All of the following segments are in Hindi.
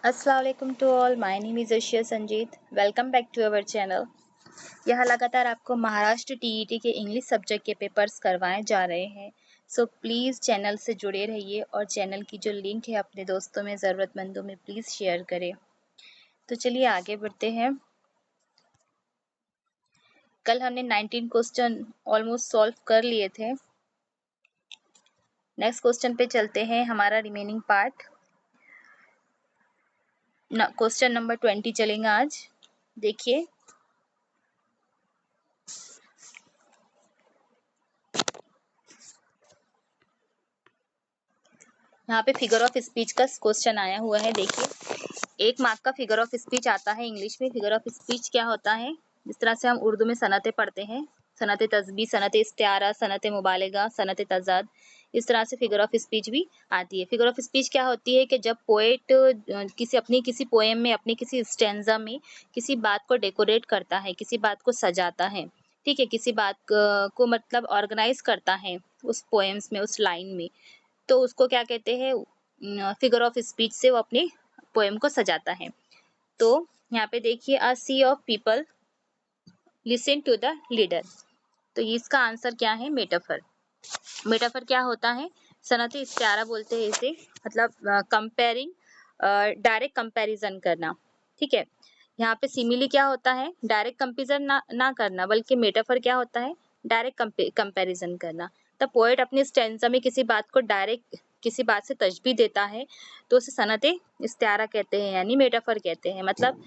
अस्सलाम वालेकुम to all, my name is Arshiya Sanjeet. Welcome back to our channel. यह लगातार आपको महाराष्ट्र टीईटी के इंग्लिश सब्जेक्ट के पेपर्स करवाए जा रहे हैं। सो प्लीज़ चैनल से जुड़े रहिए और चैनल की जो लिंक है अपने दोस्तों में, ज़रूरतमंदों में प्लीज़ शेयर करें। तो चलिए आगे बढ़ते हैं। कल हमने 19 क्वेश्चन ऑलमोस्ट सॉल्व कर लिए थे। नेक्स्ट क्वेश्चन पे चलते हैं, हमारा रिमेनिंग पार्ट क्वेश्चन नंबर 20 चलेंगे आज। देखिए, यहाँ पे फिगर ऑफ स्पीच का क्वेश्चन आया हुआ है। देखिए, 1 मार्क का फिगर ऑफ स्पीच आता है इंग्लिश में। फिगर ऑफ स्पीच क्या होता है? जिस तरह से हम उर्दू में सनतें पढ़ते हैं, सनत तस्बीह, सनत इस्तिआरा, सनत मुबालगा, सनत तज़ाद, इस तरह से फिगर ऑफ स्पीच भी आती है। फिगर ऑफ स्पीच क्या होती है कि जब पोएट किसी पोएम में, अपनी किसी स्टैंजा में किसी बात को डेकोरेट करता है, किसी बात को सजाता है, ठीक है, किसी बात को मतलब ऑर्गेनाइज करता है उस पोएम्स में, उस लाइन में, तो उसको क्या कहते हैं? फिगर ऑफ स्पीच से वो अपनी पोएम को सजाता है। तो यहाँ पे देखिए, a sea of people listen to the leader. तो इसका आंसर क्या है? मेटाफर। मेटाफर क्या होता है? सनत इस्तिआरा बोलते हैं इसे, मतलब कंपेयरिंग, डायरेक्ट कंपैरिजन करना, ठीक है। यहाँ पे सिमिली क्या होता है? डायरेक्ट कंपेरिजन ना करना, बल्कि मेटाफर क्या होता है? डायरेक्ट कंपैरिजन करना। द पोएट अपनी स्टैंजा में किसी बात को डायरेक्ट किसी बात से तशबीह देता है, तो उसे सनत इस्तिआरा कहते हैं, यानी मेटाफर कहते हैं। मतलब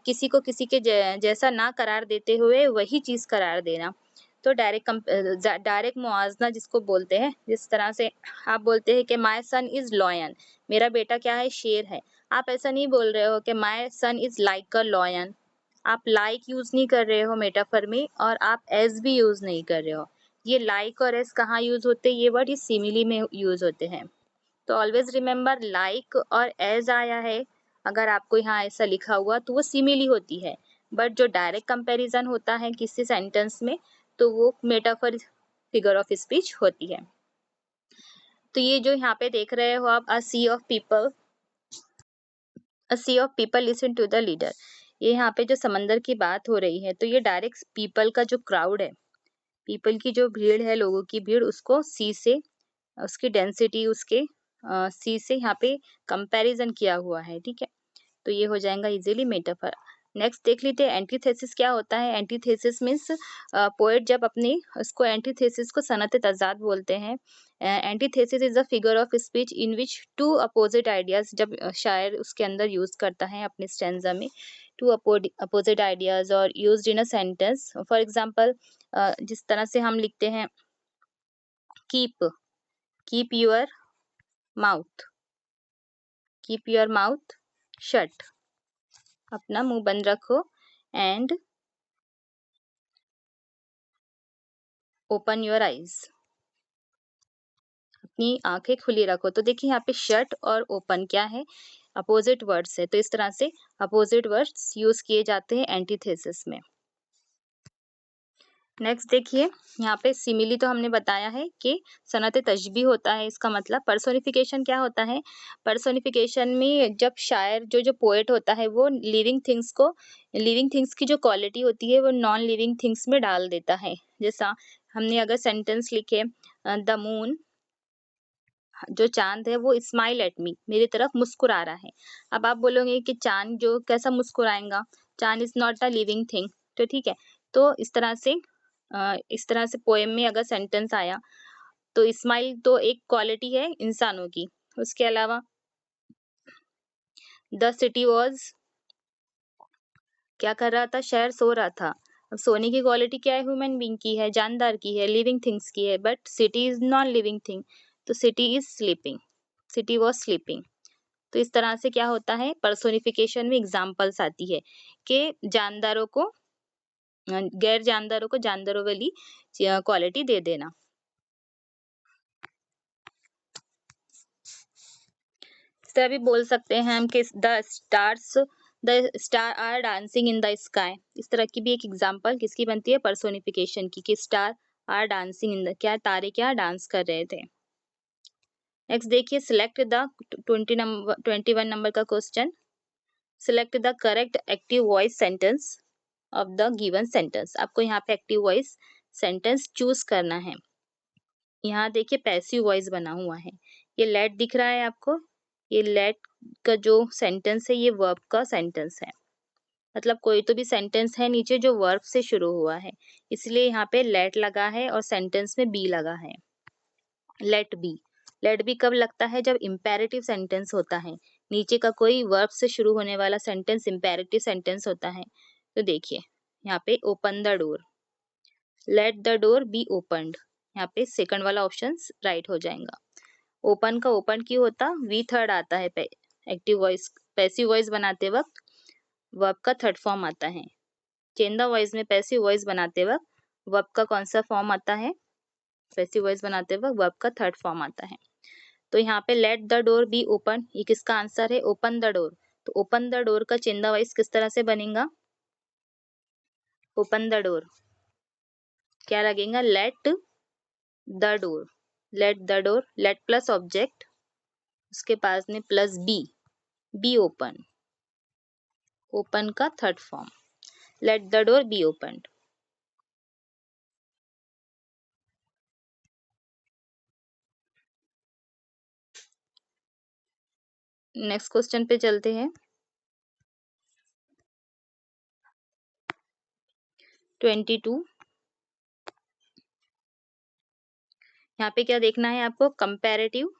किसी को किसी के जैसा ना करार देते हुए वही चीज करार देना। तो डायरेक्ट मुआवजा जिसको बोलते हैं, जिस तरह से आप बोलते हैं कि माय सन इज लॉयन, मेरा बेटा क्या है? शेर है। आप ऐसा नहीं बोल रहे हो कि my son is like a lion. आप लाइक यूज नहीं कर रहे हो मेटाफर में, और आप एज भी यूज नहीं कर रहे हो। ये लाइक और एज कहाँ यूज होते हैं? ये वर्ड इस सिमिली में यूज होते हैं। तो ऑलवेज रिमेम्बर, लाइक और एज आया है, अगर आपको यहाँ ऐसा लिखा हुआ तो वो सिमिली होती है। बट जो डायरेक्ट कंपैरिजन होता है किसी सेंटेंस में, तो वो मेटाफर फिगर ऑफ स्पीच होती है। तो ये जो यहाँ पे देख रहे हो आप, a sea of people listen to the leader, ये यहाँ पे जो समंदर की बात हो रही है, तो ये डायरेक्ट पीपल का जो क्राउड है, पीपल की जो भीड़ है, लोगों की भीड़, उसको सी से, उसकी डेंसिटी, उसके सी से यहाँ पे कंपैरिजन किया हुआ है, ठीक है। तो ये हो जाएगा इजीली मेटाफर। नेक्स्ट देख लेते हैं, एंटीथेसिस क्या होता है? एंटीथेसिस मीन्स पोएट जब अपनी उसको एंटीथेसिस को सनत तज़ाद बोलते हैं। Antithesis is a figure of speech in which two opposite ideas, जब शायर उसके अंदर यूज करता है अपने स्टैंजा में टू अपोजिट आइडियाज और used in a sentence. For example, जिस तरह से हम लिखते हैं, keep keep your mouth keep your mouth shut, अपना मुंह बंद रखो, एंड ओपन योर आईज, अपनी आंखें खुली रखो। तो देखिए यहाँ पे शट और ओपन क्या है? अपोजिट वर्ड्स है। तो इस तरह से अपोजिट वर्ड्स यूज किए जाते हैं एंटीथेसिस में। नेक्स्ट देखिए, यहाँ पे सिमिली तो हमने बताया है कि सनत तशबीह होता है। इसका मतलब पर्सोनिफिकेशन क्या होता है? पर्सोनिफिकेशन में जब शायर, जो पोएट होता है, वो लिविंग थिंग्स की जो क्वालिटी होती है वो नॉन लिविंग थिंग्स में डाल देता है। जैसा हमने अगर सेंटेंस लिखे, द मून, जो चांद है वो स्माइल एट मी, मेरी तरफ मुस्कुरा रहा है। अब आप बोलोगे कि चांद जो कैसा मुस्कुराएगा? चांद is not a living thing. तो ठीक है, तो इस तरह से पोएम में अगर सेंटेंस आया, तो स्माइल तो एक क्वालिटी है इंसानों की। उसके अलावा द सिटी वॉज, क्या कर रहा था? शहर सो रहा था। अब सोने की क्वालिटी क्या है? ह्यूमन बीइंग की है, जानदार की है, लिविंग थिंग्स की है। But city is non living thing, तो city is sleeping, city was sleeping. तो इस तरह से क्या होता है? पर्सोनिफिकेशन में एग्जाम्पल्स आती है कि जानदारों को गैर जानदारों को जानदारों वाली क्वालिटी दे देना। इस तरह भी बोल सकते हैं हम कि the star are dancing in the sky. इस तरह की भी एक एग्जाम्पल किसकी बनती है? पर्सोनिफिकेशन की, कि star are dancing in the, क्या तारे क्या डांस कर रहे थे। नेक्स्ट देखिए, सिलेक्ट द 21 नंबर का question. Select the correct active voice sentence of the given sentence. आपको यहाँ पे एक्टिव वॉइस सेंटेंस चूज करना है। यहाँ देखिए पैसिव वॉइस बना हुआ है, ये लेट दिख रहा है आपको, ये लेट का जो सेंटेंस है ये वर्ब का सेंटेंस है, मतलब कोई तो भी सेंटेंस है नीचे जो वर्ब से शुरू हुआ है, इसलिए यहाँ पे लेट लगा है और सेंटेंस में बी लगा है। लेट बी, लेट बी कब लगता है? जब इम्पेरेटिव सेंटेंस होता है, नीचे का कोई वर्ब से शुरू होने वाला सेंटेंस इम्पेरेटिव सेंटेंस होता है। तो देखिए यहाँ पे open the door, let the door B opened, यहाँ पे सेकंड वाला ऑप्शन राइट हो जाएगा। ओपन का ओपन क्यों होता? वी थर्ड आता है एक्टिव वॉइस, पैसिव वॉइस बनाते वक्त वर्ब का थर्ड फॉर्म आता है। चेंज द वॉइस में पैसिव वॉइस बनाते वक्त वर्ब का कौन सा फॉर्म आता है? पैसिव वॉइस बनाते वक्त वर्ब का थर्ड फॉर्म आता है। तो यहाँ पे let the door be open, ये किसका आंसर है? Open the door. तो ओपन द डोर का चेंज द वॉइस किस तरह से बनेगा? ओपन द डोर क्या लगेगा? Let the door, let the door, let plus object, उसके पास में plus be, be open, open का third form, let the door be open. Next question पे चलते हैं। 22, यहाँ पे क्या देखना है आपको? कंपैरेटिव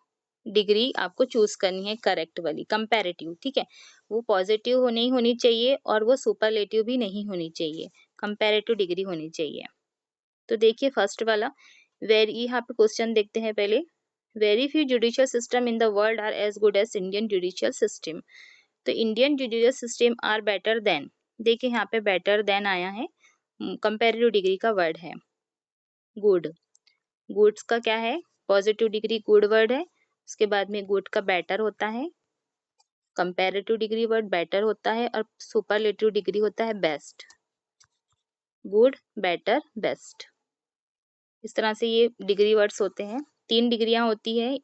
डिग्री आपको चूज करनी है, करेक्ट वाली कंपैरेटिव, ठीक है। वो पॉजिटिव हो नहीं होनी चाहिए और वो सुपरलेटिव भी नहीं होनी चाहिए, कंपैरेटिव डिग्री होनी चाहिए। तो देखिए फर्स्ट वाला, वेरी, यहाँ पे क्वेश्चन देखते हैं पहले। Very few judicial system in the world are as good as Indian judicial system. तो Indian judicial system are better than, देखिए यहाँ पे बेटर देन आया है, कंपैरेटिव डिग्री का वर्ड है गुड। गुड्स का क्या है? पॉजिटिव डिग्री गुड वर्ड है, उसके बाद में गुड का बेटर होता है, कंपैरेटिव डिग्री वर्ड बेटर होता है और सुपरलेटिव डिग्री होता है बेस्ट। गुड, बेटर, बेस्ट, इस तरह से ये डिग्री वर्ड्स होते हैं। 3 डिग्रियां होती है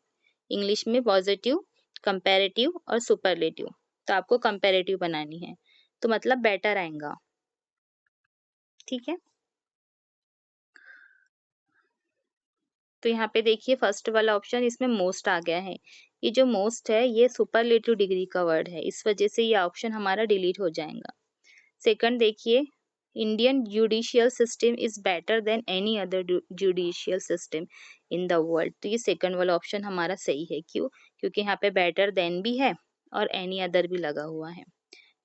इंग्लिश में, पॉजिटिव, कंपैरेटिव और सुपरलेटिव। तो आपको कंपैरेटिव बनानी है, तो मतलब बेटर आएगा, ठीक है। तो यहाँ पे देखिए फर्स्ट वाला ऑप्शन, इसमें मोस्ट आ गया है, ये जो मोस्ट है ये सुपरलेटिव डिग्री का वर्ड है, इस वजह से ये ऑप्शन हमारा डिलीट हो जाएगा। सेकंड देखिए, Indian judicial system is better than any other judicial system in the world. तो ये सेकंड वाला ऑप्शन हमारा सही है, क्यों? क्योंकि यहाँ पे बेटर देन भी है और एनी अदर भी लगा हुआ है।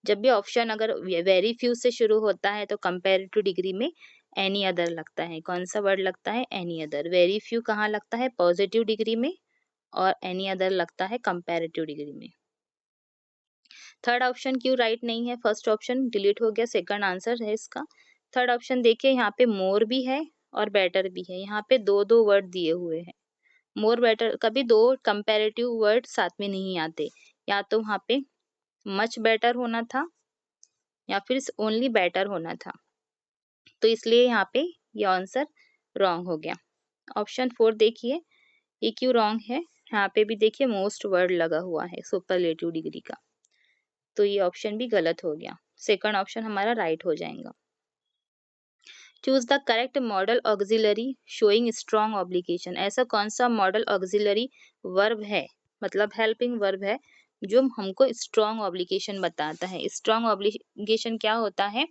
जब भी ऑप्शन अगर वेरी फ्यू से शुरू होता है तो कंपैरेटिव डिग्री में एनी अदर लगता है। कौन सा वर्ड लगता है? Any other. वेरी फ्यू कहाँ लगता है? पॉजिटिव डिग्री में, और एनी अदर लगता है कंपैरेटिव डिग्री में। थर्ड ऑप्शन क्यों राइट नहीं है? फर्स्ट ऑप्शन डिलीट हो गया, सेकंड आंसर है इसका। थर्ड ऑप्शन देखिए, यहाँ पे मोर भी है और बेटर भी है, यहाँ पे दो दो वर्ड दिए हुए हैं। मोर, बेटर, कभी दो कंपैरेटिव वर्ड साथ में नहीं आते, या तो वहाँ पे मच बेटर होना था या फिर ओनली बेटर होना था, तो इसलिए यहाँ पे ये आंसर रॉन्ग हो गया। ऑप्शन 4 देखिए, ये क्यों रॉन्ग है? यहाँ पे भी देखिए मोस्ट वर्ड लगा हुआ है सुपरलेटिव डिग्री का, तो ये ऑप्शन भी गलत हो गया, सेकंड ऑप्शन हमारा राइट हो जाएगा। Choose the correct model auxiliary showing strong obligation. ऐसा कौन सा मॉडल ऑक्सिलरी वर्ब है, मतलब हेल्पिंग वर्ब है, जो हमको स्ट्रॉन्ग ऑब्लिगेशन बताता है। स्ट्रॉन्ग ऑब्लिगेशन क्या होता है?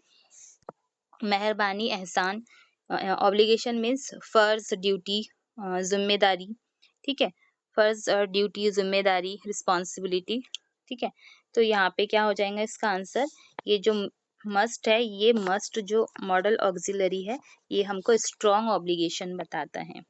मेहरबानी, एहसान। ऑब्लिगेशन मीन्स फर्ज, ड्यूटी, जिम्मेदारी, ठीक है। फर्ज, ड्यूटी, जिम्मेदारी, रिस्पॉन्सिबिलिटी, ठीक है। तो यहाँ पे क्या हो जाएगा इसका आंसर? ये जो मस्ट है, ये मस्ट जो मॉडल ऑक्सिलरी है, ये हमको स्ट्रॉन्ग ऑब्लिगेशन बताता है।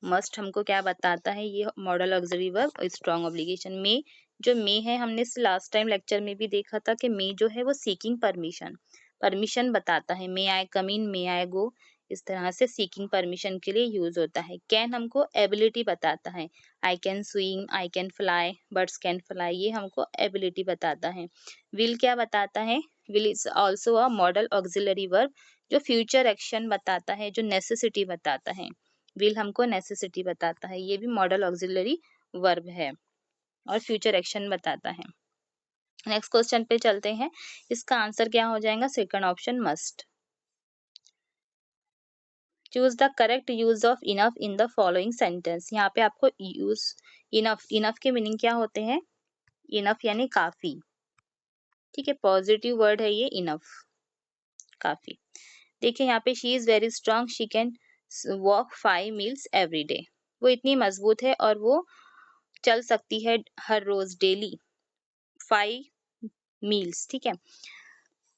मस्ट हमको क्या बताता है? ये model auxiliary verb strong obligation में, जो मे है, हमने लास्ट टाइम लेक्चर में भी देखा था कि मे जो है वो सीकिंग परमिशन, परमिशन बताता है। मे आई कम इन, मे आई गो, इस तरह से सीकिंग परमिशन के लिए यूज होता है। कैन हमको एबिलिटी बताता है, I can swing, I can fly, birds can fly, ये हमको एबिलिटी बताता है। विल क्या बताता है? Will is also a model auxiliary verb, जो फ्यूचर एक्शन बताता है, जो नेसेसिटी बताता है। विल हमको नेसेसिटी बताता है, ये भी मॉडल ऑक्सिलरी वर्ब है और फ्यूचर एक्शन बताता है। नेक्स्ट क्वेश्चन पे चलते हैं। इसका आंसर क्या हो जाएगा? Second option must. Choose the correct use of enough in the following sentence. यहाँ पे आपको यूज इनफ, इनफ के मीनिंग क्या होते हैं? इनफ यानी काफी, ठीक है, पॉजिटिव वर्ड है ये इनफ, काफी। देखिए यहाँ पे she is very strong, she can walk 5 miles every day. वो इतनी मजबूत है और वो चल सकती है हर रोज डेली 5 मील्स, ठीक है।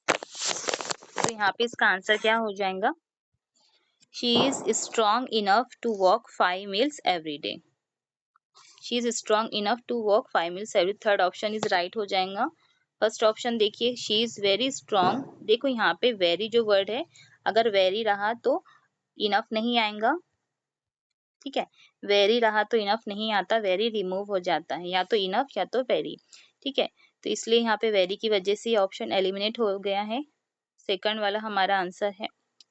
तो यहाँ पे इसका आंसर क्या हो जाएगा? She is strong enough to walk 5 miles every day. She is strong enough to walk 5 miles every. Third option is right हो जाएगा। फर्स्ट ऑप्शन देखिए, शी इज वेरी स्ट्रांग। देखो यहाँ पे वेरी जो वर्ड है, अगर वेरी रहा तो इनफ नहीं आएगा, ठीक है। वेरी रहा तो इनफ नहीं आता, वेरी रिमूव हो जाता है, या तो इनफ या तो वेरी, ठीक है। तो इसलिए यहाँ पे वेरी की वजह से ऑप्शन एलिमिनेट हो गया है। सेकंड वाला हमारा आंसर है,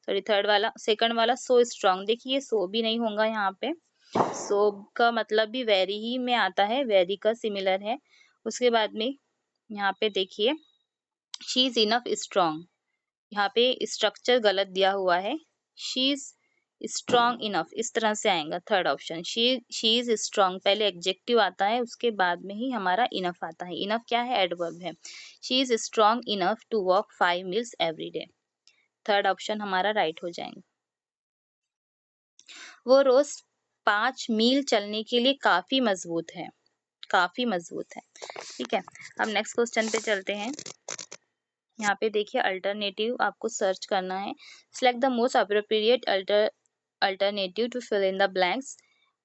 सॉरी थर्ड वाला, सेकंड वाला सो स्ट्रांग। देखिए सो भी नहीं होगा यहाँ पे, सो का मतलब भी वेरी ही में आता है, वेरी का सिमिलर है। उसके बाद में यहाँ पे देखिए शी इज इनफ स्ट्रांग, यहाँ पे स्ट्रक्चर गलत दिया हुआ है। शी इज स्ट्रांग इनफ, इस तरह से आएगा third option. She is strong, पहले एडजेक्टिव आता है, उसके बाद में ही हमारा इनफ आता है। इनफ क्या है? एडवर्ब है। She is strong enough to walk 5 miles every day. Third option हमारा राइट हो जाएगा। वो रोज 5 मील चलने के लिए काफी मजबूत है, काफी मजबूत है, ठीक है। अब नेक्स्ट क्वेश्चन पे चलते हैं। यहाँ पे देखिए अल्टरनेटिव आपको सर्च करना है। Select the most appropriate alternative to fill in the blanks.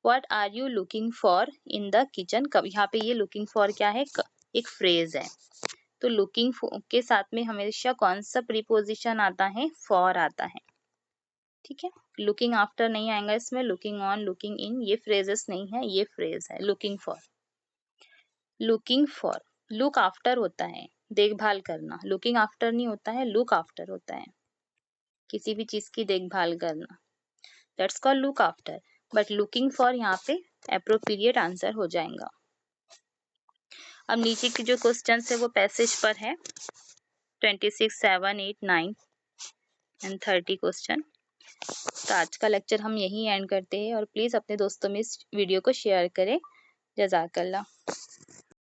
What are you looking for in the kitchen कब। यहाँ पे ये लुकिंग फॉर क्या है? एक फ्रेज है। तो लुकिंग के साथ में हमेशा कौन सा प्रीपोजिशन आता है? फॉर आता है, ठीक है। लुकिंग आफ्टर नहीं आएगा इसमें, लुकिंग ऑन, लुकिंग इन, ये फ्रेजेस नहीं है, ये फ्रेज है looking for. Looking for, look after होता है देखभाल करना, लुकिंग आफ्टर नहीं होता है, लुक आफ्टर होता है किसी भी चीज की देखभाल करना, that's called look after. But looking for यहाँ पे एप्रोप्रिएट आंसर हो जाएगा। अब नीचे के जो क्वेश्चन है वो पैसेज पर है, 26, 7, 8, 9 एंड 30 क्वेश्चन। तो आज का लेक्चर हम यहीं एंड करते हैं और प्लीज अपने दोस्तों में इस वीडियो को शेयर करें। जज़ाकल्लाह।